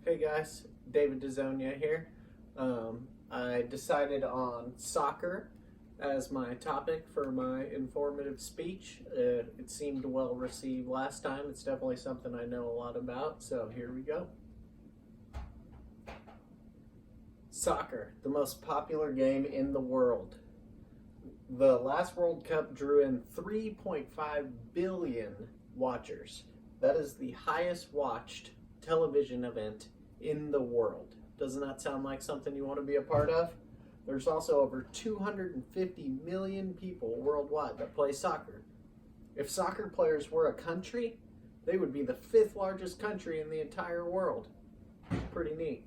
Hey guys, David DeZonia here. I decided on soccer as my topic for my informative speech. It seemed well received last time. It's definitely something I know a lot about, so here we go. Soccer, the most popular game in the world. The last World Cup drew in 3.5 billion watchers. That is the highest watched television event in the world. Doesn't that sound like something you want to be a part of? There's also over 250 million people worldwide that play soccer. If soccer players were a country, they would be the 5th largest country in the entire world. Pretty neat.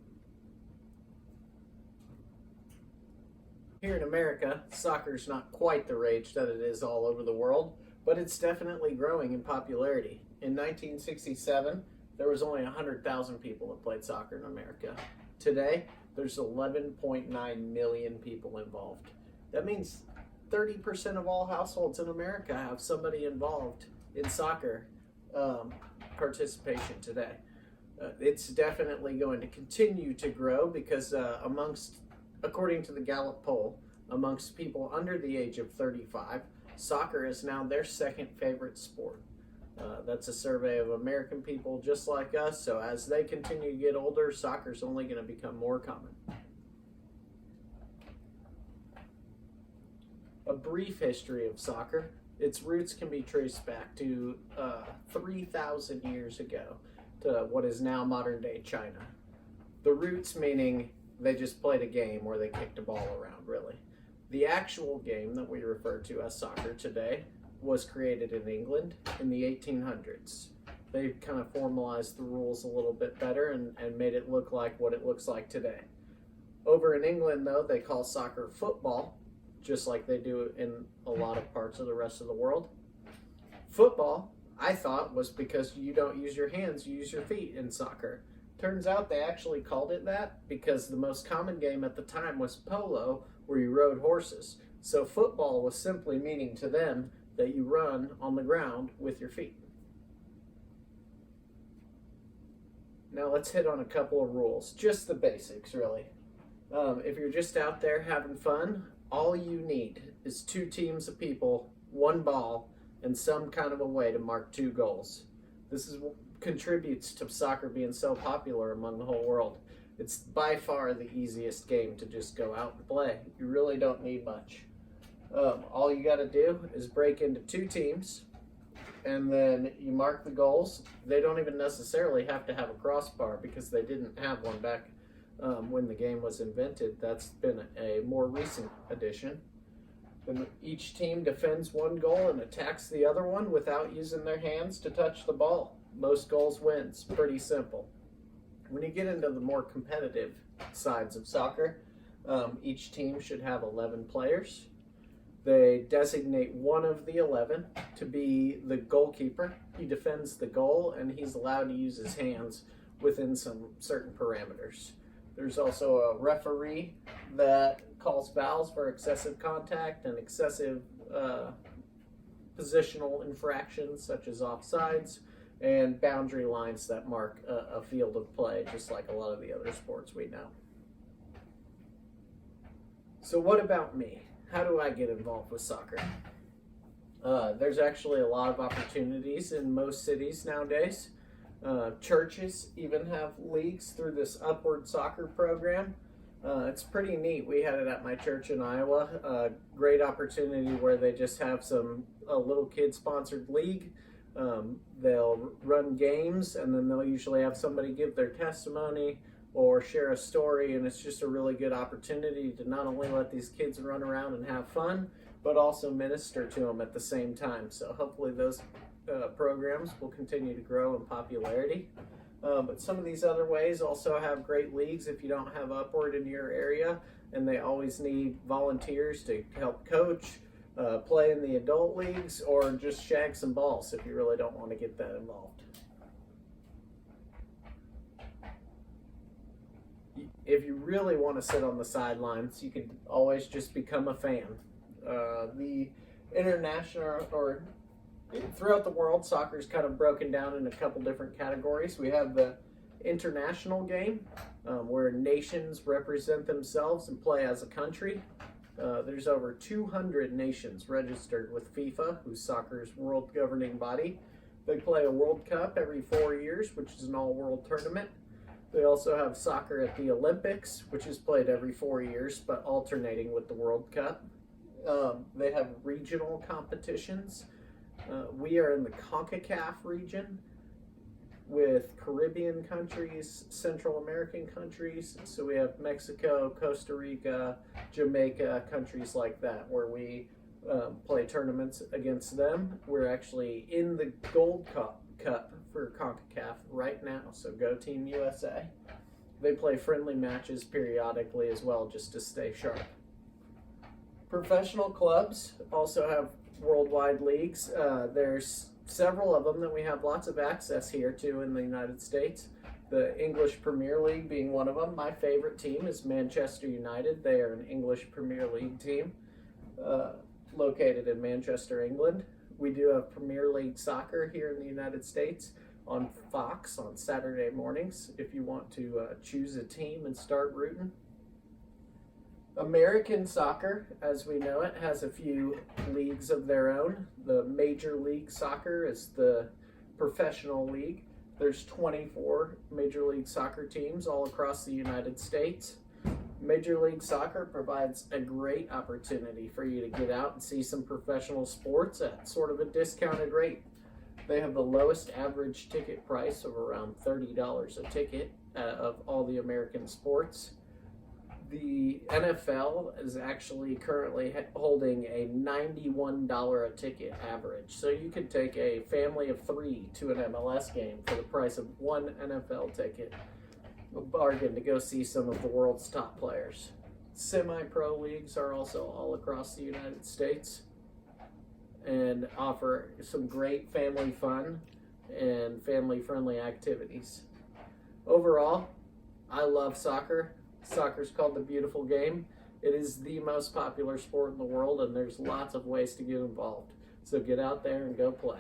Here in America, soccer's not quite the rage that it is all over the world, but it's definitely growing in popularity. In 1967, there was only 100,000 people that played soccer in America. Today, there's 11.9 million people involved. That means 30% of all households in America have somebody involved in soccer participation today. It's definitely going to continue to grow because according to the Gallup poll, amongst people under the age of 35, soccer is now their second favorite sport. That's a survey of American people just like us, so as they continue to get older, soccer's only going to become more common. A brief history of soccer. Its roots can be traced back to 3,000 years ago to what is now modern-day China. The roots meaning they just played a game where they kicked a ball around, really. The actual game that we refer to as soccer today was created in England in the 1800s. They kind of formalized the rules a little bit better and made it look like what it looks like today. Over in England, though, they call soccer football, just like they do in a lot of parts of the rest of the world. Football, I thought, was because you don't use your hands, you use your feet in soccer. Turns out they actually called it that because the most common game at the time was polo, where you rode horses. So football was simply meaning to them that you run on the ground with your feet. Now let's hit on a couple of rules, just the basics really. If you're just out there having fun, all you need is 2 teams of people, 1 ball, and some kind of a way to mark 2 goals. This contributes to soccer being so popular among the whole world. It's by far the easiest game to just go out and play. You really don't need much. All you got to do is break into 2 teams, and then you mark the goals. They don't even necessarily have to have a crossbar because they didn't have one back when the game was invented. That's been a more recent addition. Then each team defends 1 goal and attacks the other one without using their hands to touch the ball. Most goals wins. Pretty simple. When you get into the more competitive sides of soccer, each team should have 11 players. They designate one of the 11 to be the goalkeeper. He defends the goal and he's allowed to use his hands within some certain parameters. There's also a referee that calls fouls for excessive contact and excessive positional infractions such as offsides and boundary lines that mark a field of play, just like a lot of the other sports we know. So what about me? How do I get involved with soccer? There's actually a lot of opportunities in most cities nowadays. Churches even have leagues through this Upward Soccer program. It's pretty neat. We had it at my church in Iowa. A great opportunity where they just have a little kid-sponsored league. They'll run games, and then they'll usually have somebody give their testimony or share a story, and it's just a really good opportunity to not only let these kids run around and have fun, but also minister to them at the same time. So hopefully those programs will continue to grow in popularity. But some of these other ways also have great leagues if you don't have Upward in your area, and they always need volunteers to help coach, play in the adult leagues, or just shag some balls if you really don't want to get that involved. If you really want to sit on the sidelines, you could always just become a fan. The international or throughout the world, soccer is kind of broken down in a couple different categories. We have the international game where nations represent themselves and play as a country. There's over 200 nations registered with FIFA, who's soccer's world governing body. They play a World Cup every 4 years, which is an all-world tournament. They also have soccer at the Olympics, which is played every 4 years, but alternating with the World Cup. They have regional competitions. We are in the CONCACAF region with Caribbean countries, Central American countries. So we have Mexico, Costa Rica, Jamaica, countries like that, where we play tournaments against them. We're actually in the Gold Cup for CONCACAF right now, so go Team USA. They play friendly matches periodically as well, just to stay sharp. Professional clubs also have worldwide leagues. There's several of them that we have lots of access here to in the United States. The English Premier League being one of them. My favorite team is Manchester United. They are an English Premier League team located in Manchester, England. We do have Premier League soccer here in the United States on Fox on Saturday mornings if you want to choose a team and start rooting. American soccer, as we know it, has a few leagues of their own. The Major League Soccer is the professional league. There's 24 Major League Soccer teams all across the United States. Major League Soccer provides a great opportunity for you to get out and see some professional sports at sort of a discounted rate. They have the lowest average ticket price of around $30 a ticket of all the American sports. The NFL is actually currently holding a $91 a ticket average. So you could take a family of 3 to an MLS game for the price of one NFL ticket. A bargain to go see some of the world's top players. Semi-pro leagues are also all across the United States and offer some great family fun and family-friendly activities. Overall, I love soccer. Soccer's called the beautiful game. It is the most popular sport in the world, and there's lots of ways to get involved. So get out there and go play.